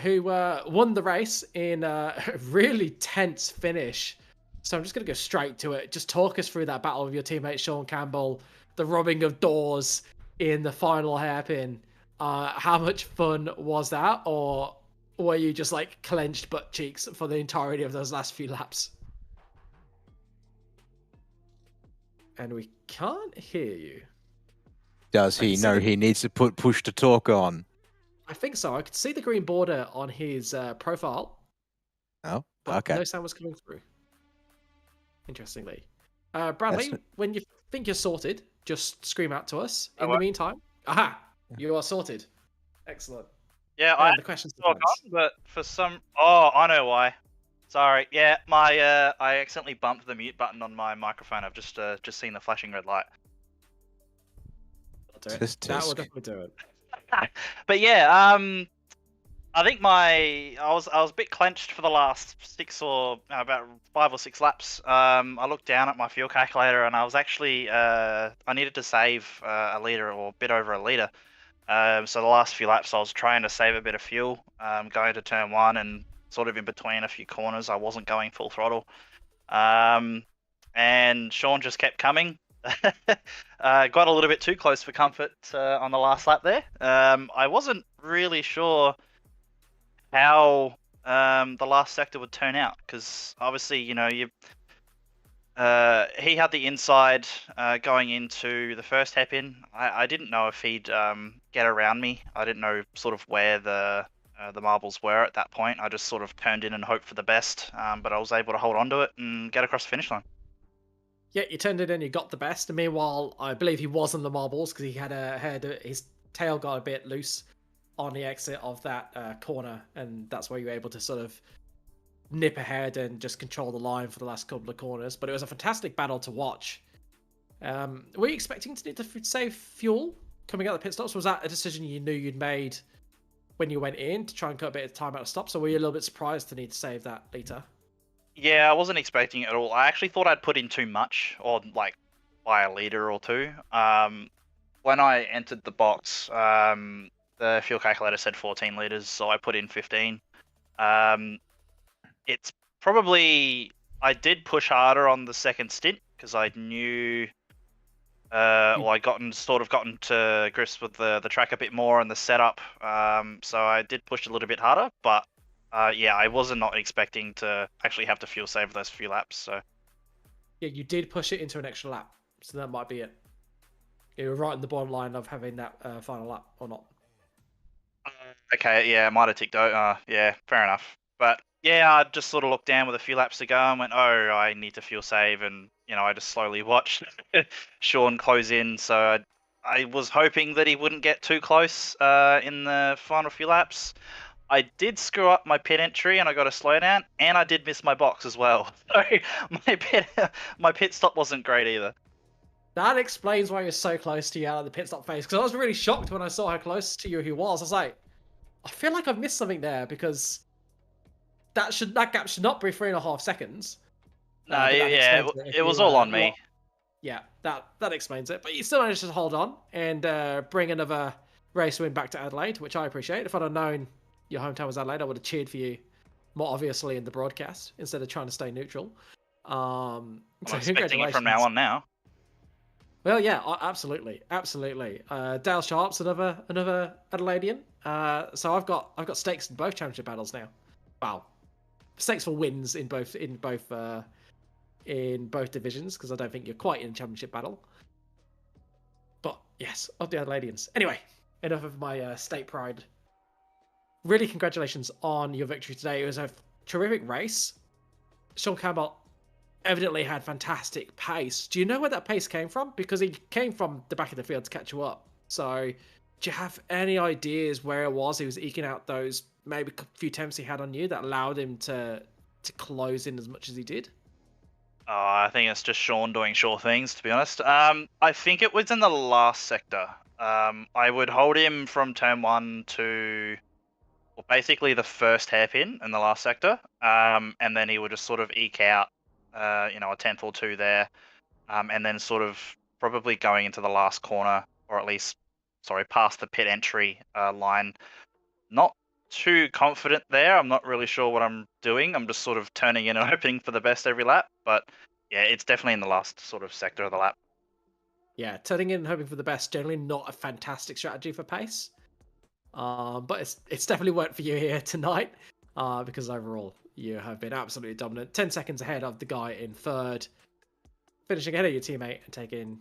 who won the race in a really tense finish. So I'm just going to go straight to it. Just talk us through that battle with your teammate, Sean Campbell, the rubbing of doors in the final hairpin. How much fun was that? Or were you just like clenched butt cheeks for the entirety of those last few laps? And we can't hear you. Does he know he needs to put push to talk on? I think so. I could see the green border on his profile. Oh, but okay. No sound was coming through. Interestingly. Bradley, when you think you're sorted, just scream out to us. In the meantime, you are sorted. Excellent. Yeah, I the questions talk on, but for some, I know why. Sorry. Yeah, I accidentally bumped the mute button on my microphone. I've just seen the flashing red light. That will definitely do it. But yeah, I think I was a bit clenched for the last about 5 or 6 laps. I looked down at my fuel calculator and I was actually I needed to save a litre or a bit over a litre. So the last few laps I was trying to save a bit of fuel, going to turn 1 and sort of in between a few corners. I wasn't going full throttle. And Sean just kept coming. Got a little bit too close for comfort on the last lap there. I wasn't really sure how the last sector would turn out, because obviously, he had the inside going into the first hairpin. I didn't know if he'd get around me. I didn't know sort of where the marbles were at that point. I just sort of turned in and hoped for the best, but I was able to hold on to it and get across the finish line. Yeah, you turned it in, you got the best. And meanwhile, I believe he was on the marbles because he had his tail got a bit loose on the exit of that corner, and that's where you were able to sort of nip ahead and just control the line for the last couple of corners. But it was a fantastic battle to watch. Were you expecting to need to save fuel coming out of the pit stops? Was that a decision you knew you'd made when you went in to try and cut a bit of time out of stops, or were you a little bit surprised to need to save that later? Yeah, I wasn't expecting it at all. I actually thought I'd put in too much, or like by a litre or 2. When I entered the box, the fuel calculator said 14 litres, so I put in 15. It's probably, I did push harder on the second stint because I knew, I'd gotten to grips with the track a bit more and the setup. So I did push a little bit harder, but yeah, I wasn't not expecting to actually have to fuel save those few laps. So Yeah, you did push it into an extra lap, so that might be it. You were right in the bottom line of having that final lap or not. okay, yeah, I might have ticked out. Yeah, fair enough. But yeah, I just sort of looked down with a few laps to go and went, oh, I need to fuel save, and I just slowly watched Sean close in. So I was hoping that he wouldn't get too close in the final few laps. I did screw up my pit entry and I got a slowdown, and I did miss my box as well. So my pit stop wasn't great either. That explains why you're so close to you out of the pit stop phase, because I was really shocked when I saw how close to you he was. I was like, I feel like I've missed something there, because that gap should not be 3.5 seconds. No, yeah, it was all on me. Yeah, that explains it. But you still managed to hold on and bring another race win back to Adelaide, which I appreciate. If I'd have known your hometown was Adelaide, I would have cheered for you more obviously in the broadcast instead of trying to stay neutral. I'm expecting it from now on now. Well, yeah, absolutely. Dale Sharp's another Adelaidean. So I've got stakes in both championship battles now. Wow, stakes for wins in both divisions, because I don't think you're quite in championship battle. But yes, of the Adelaideans. Anyway, enough of my state pride. Really, congratulations on your victory today. It was a terrific race. Sean Campbell evidently had fantastic pace. Do you know where that pace came from? Because he came from the back of the field to catch you up. So do you have any ideas where it was he was eking out those maybe a few attempts he had on you that allowed him to close in as much as he did? Oh, I think it's just Sean doing sure things, to be honest. I think it was in the last sector. I would hold him from turn 1 to basically the first hairpin in the last sector, and then he would just sort of eke out, a tenth or two there, and then sort of probably going into the last corner, or at least, past the pit entry line. Not too confident there. I'm not really sure what I'm doing. I'm just sort of turning in and hoping for the best every lap. But yeah, it's definitely in the last sort of sector of the lap. Yeah, turning in and hoping for the best, generally not a fantastic strategy for pace. But it's definitely worked for you here tonight, because overall you have been absolutely dominant. 10 seconds ahead of the guy in third, finishing ahead of your teammate and taking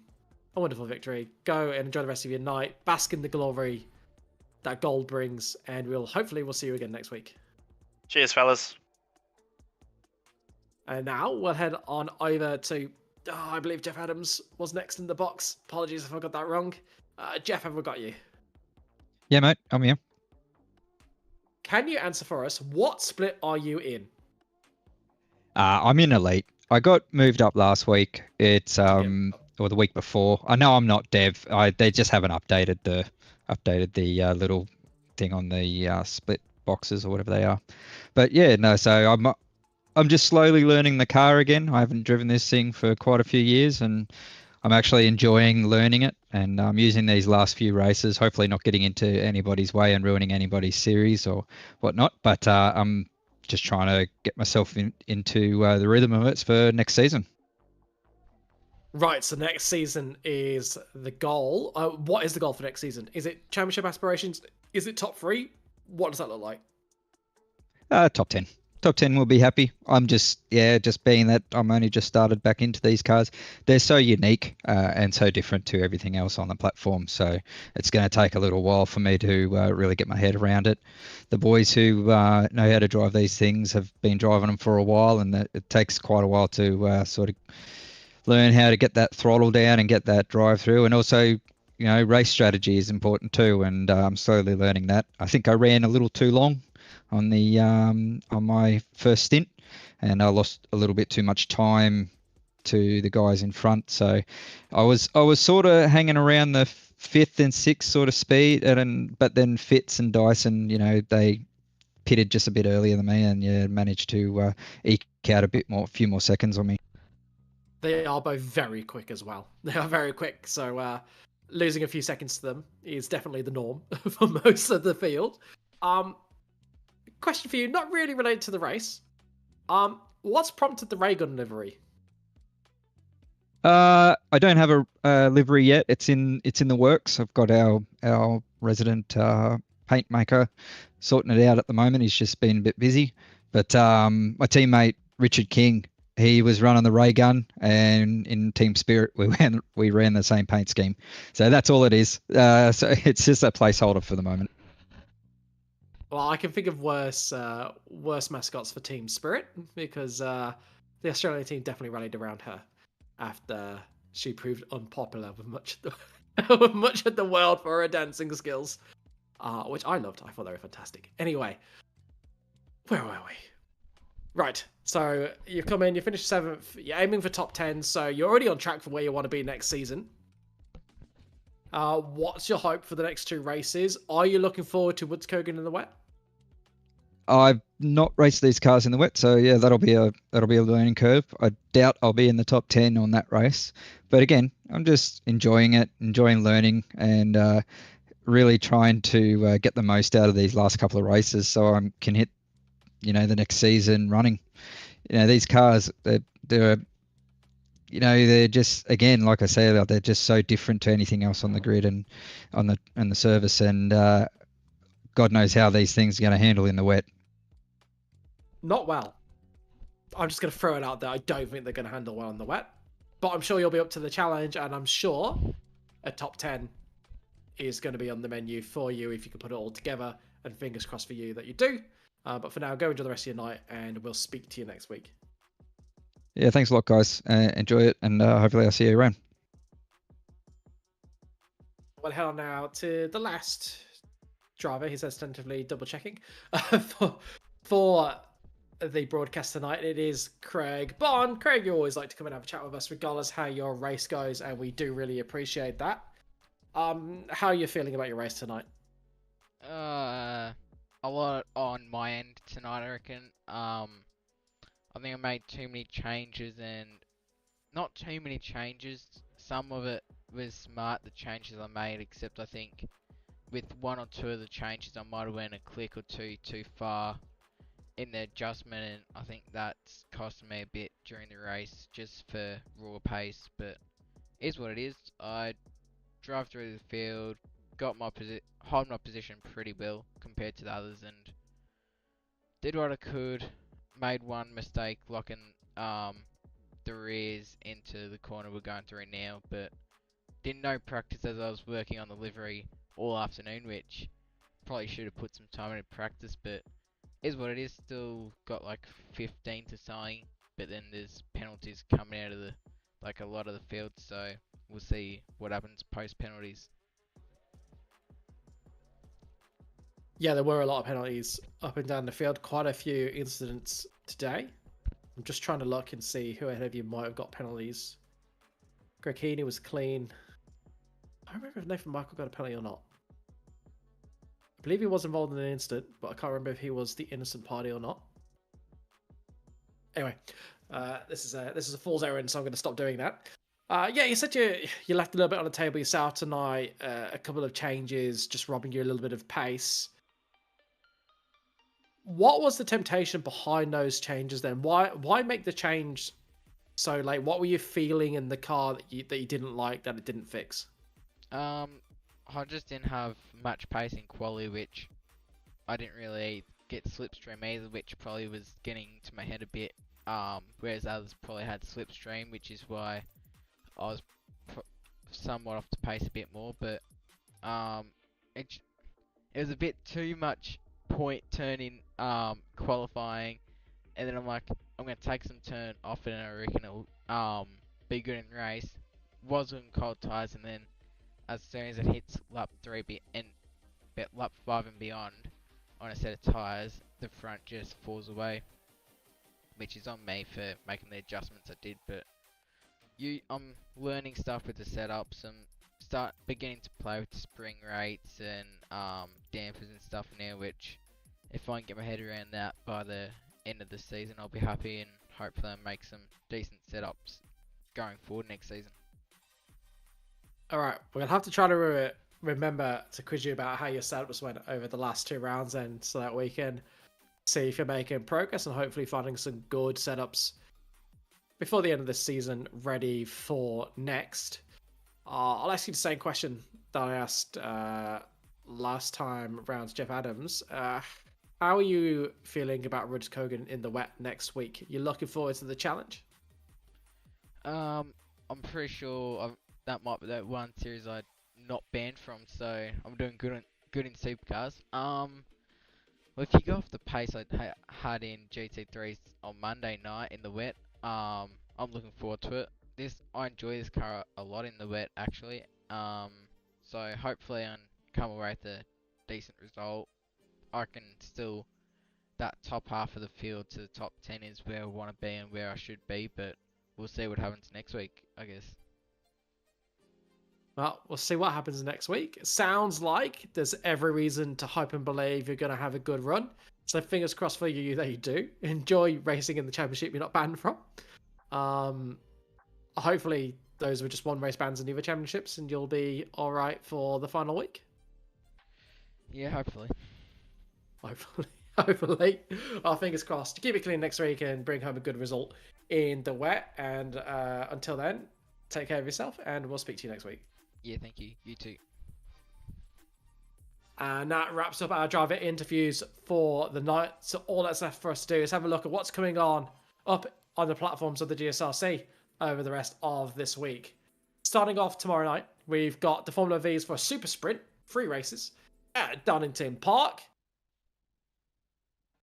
a wonderful victory. Go and enjoy the rest of your night. Bask in the glory that gold brings, and we'll see you again next week. Cheers, fellas. And now we'll head on over to, I believe Jeff Adams was next in the box. Apologies if I got that wrong. Jeff, have we got you? Yeah, mate, I'm here. Can you answer for us? What split are you in? I'm in Elite. I got moved up last week. It's or the week before. I know I'm not Dev. They just haven't updated the little thing on the split boxes or whatever they are. But yeah, no. So I'm just slowly learning the car again. I haven't driven this thing for quite a few years, and I'm actually enjoying learning it. And I'm using these last few races, hopefully not getting into anybody's way and ruining anybody's series or whatnot. But I'm just trying to get myself into the rhythm of it for next season. Right, so next season is the goal. What is the goal for next season? Is it championship aspirations? Is it top 3? What does that look like? Top 10. Top 10 will be happy. I'm just being that I'm only just started back into these cars. They're so unique and so different to everything else on the platform. So it's going to take a little while for me to really get my head around it. The boys who know how to drive these things have been driving them for a while, and it takes quite a while to sort of learn how to get that throttle down and get that drive through. And also, race strategy is important too. And I'm slowly learning that. I think I ran a little too long on the on my first stint, and I lost a little bit too much time to the guys in front. So I was sort of hanging around the 5th and 6th sort of speed, but then Fitz and Dyson, they pitted just a bit earlier than me, and managed to eke out a few more seconds on me. They are both very quick as well. They are very quick, so losing a few seconds to them is definitely the norm for most of the field. Question for you, not really related to the race. What's prompted the ray gun livery? I don't have a livery yet. It's in the works. I've got our resident paint maker, sorting it out at the moment. He's just been a bit busy. But my teammate Richard King, he was running the ray gun, and in Team Spirit we ran the same paint scheme. So that's all it is. So it's just a placeholder for the moment. Well, I can think of worse mascots for Team Spirit, because the Australian team definitely rallied around her after she proved unpopular with much of the world for her dancing skills, which I loved. I thought they were fantastic. Anyway, where were we? Right, so you've come in, you finished 7th, you're aiming for top 10, so you're already on track for where you want to be next season. What's your hope for the next 2 races? Are you looking forward to Woods Kogan in the wet? I've not raced these cars in the wet, so yeah, that'll be a learning curve. I doubt I'll be in the top 10 on that race, but again, I'm just enjoying it, enjoying learning, and really trying to get the most out of these last couple of races, so I can hit, the next season running. These cars, they're just, again, like I said, they're just so different to anything else on the grid and on the service, and God knows how these things are going to handle in the wet. Not well. I'm just going to throw it out there. I don't think they're going to handle well in the wet, but I'm sure you'll be up to the challenge, and I'm sure a top 10 is going to be on the menu for you if you can put it all together, and fingers crossed for you that you do. But for now, go enjoy the rest of your night, and we'll speak to you next week. Yeah, thanks a lot, guys. Enjoy it, and hopefully I'll see you around. We'll head on now to the last driver. He says tentatively double checking for the broadcast tonight. It is Craig Bond. Craig, you always like to come and have a chat with us, regardless how your race goes, and we do really appreciate that. How are you feeling about your race tonight? A lot on my end tonight, I reckon. I think I made too many changes, and not too many changes. Some of it was smart, the changes I made, except I think with 1 or 2 of the changes I might have went a click or two too far in the adjustment, and I think that's cost me a bit during the race just for raw pace, but it is what it is. I drove through the field, got my hold my position pretty well compared to the others, and did what I could. Made one mistake locking the rears into the corner we're going through now, but did no practice as I was working on the livery all afternoon, which probably should have put some time into practice, but is what it is. Still got like 15 to something, but then there's penalties coming out of a lot of the field, so we'll see what happens post penalties. Yeah, there were a lot of penalties up and down the field. Quite a few incidents today. I'm just trying to look and see who ahead of you might have got penalties. Greg Heaney was clean. I don't remember if Nathan Michael got a penalty or not. I believe he was involved in an incident, but I can't remember if he was the innocent party or not. Anyway, this is a fool's errand, so I'm going to stop doing that. Yeah, you said you left a little bit on the table yourself tonight. A couple of changes, just robbing you a little bit of pace. What was the temptation behind those changes then? Why make the change so late? What were you feeling in the car that you didn't like, that it didn't fix? I just didn't have much pace in quali, which I didn't really get slipstream either, which probably was getting to my head a bit. Whereas others probably had slipstream, which is why I was somewhat off the pace a bit more. But it was a bit too much point turning qualifying, and then I'm like, I'm gonna take some turn off it, and I reckon it'll be good in race. Was on cold tires, and then as soon as it hits lap 3 and lap 5 and beyond on a set of tires, the front just falls away, which is on me for making the adjustments I did. But I'm learning stuff with the setups and beginning to play with the spring rates and dampers and stuff now, which if I can get my head around that by the end of the season, I'll be happy, and hopefully I'll make some decent setups going forward next season. Alright, we're going to have to try to remember to quiz you about how your setups went over the last 2 rounds, and so that we can see if you're making progress and hopefully finding some good setups before the end of the season ready for next. I'll ask you the same question that I asked last time around, Jeff Adams. How are you feeling about Rudge Kogan in the wet next week? You looking forward to the challenge? I'm pretty sure that might be that one series I'm not banned from, so I'm doing good in Supercars. Well, if you go off the pace I had in GT3s on Monday night in the wet, I'm looking forward to it. I enjoy this car a lot in the wet, actually. So hopefully I can come away with a decent result. I can still, that top half of the field to the top 10 is where I want to be and where I should be, but we'll see what happens next week, I guess. Well, we'll see what happens next week. It sounds like there's every reason to hope and believe you're going to have a good run. So fingers crossed for you that you do. Enjoy racing in the championship you're not banned from. Hopefully those were just one race bans in the other championships and you'll be all right for the final week. Yeah, hopefully. Hopefully. Our fingers crossed. Keep it clean next week and bring home a good result in the wet. And until then, take care of yourself and we'll speak to you next week. Yeah, thank you. You too. And that wraps up our driver interviews for the night. So all that's left for us to do is have a look at what's coming on up on the platforms of the GSRC over the rest of this week. Starting off tomorrow night, we've got the Formula V's for a Super Sprint, 3 races at Donington Park.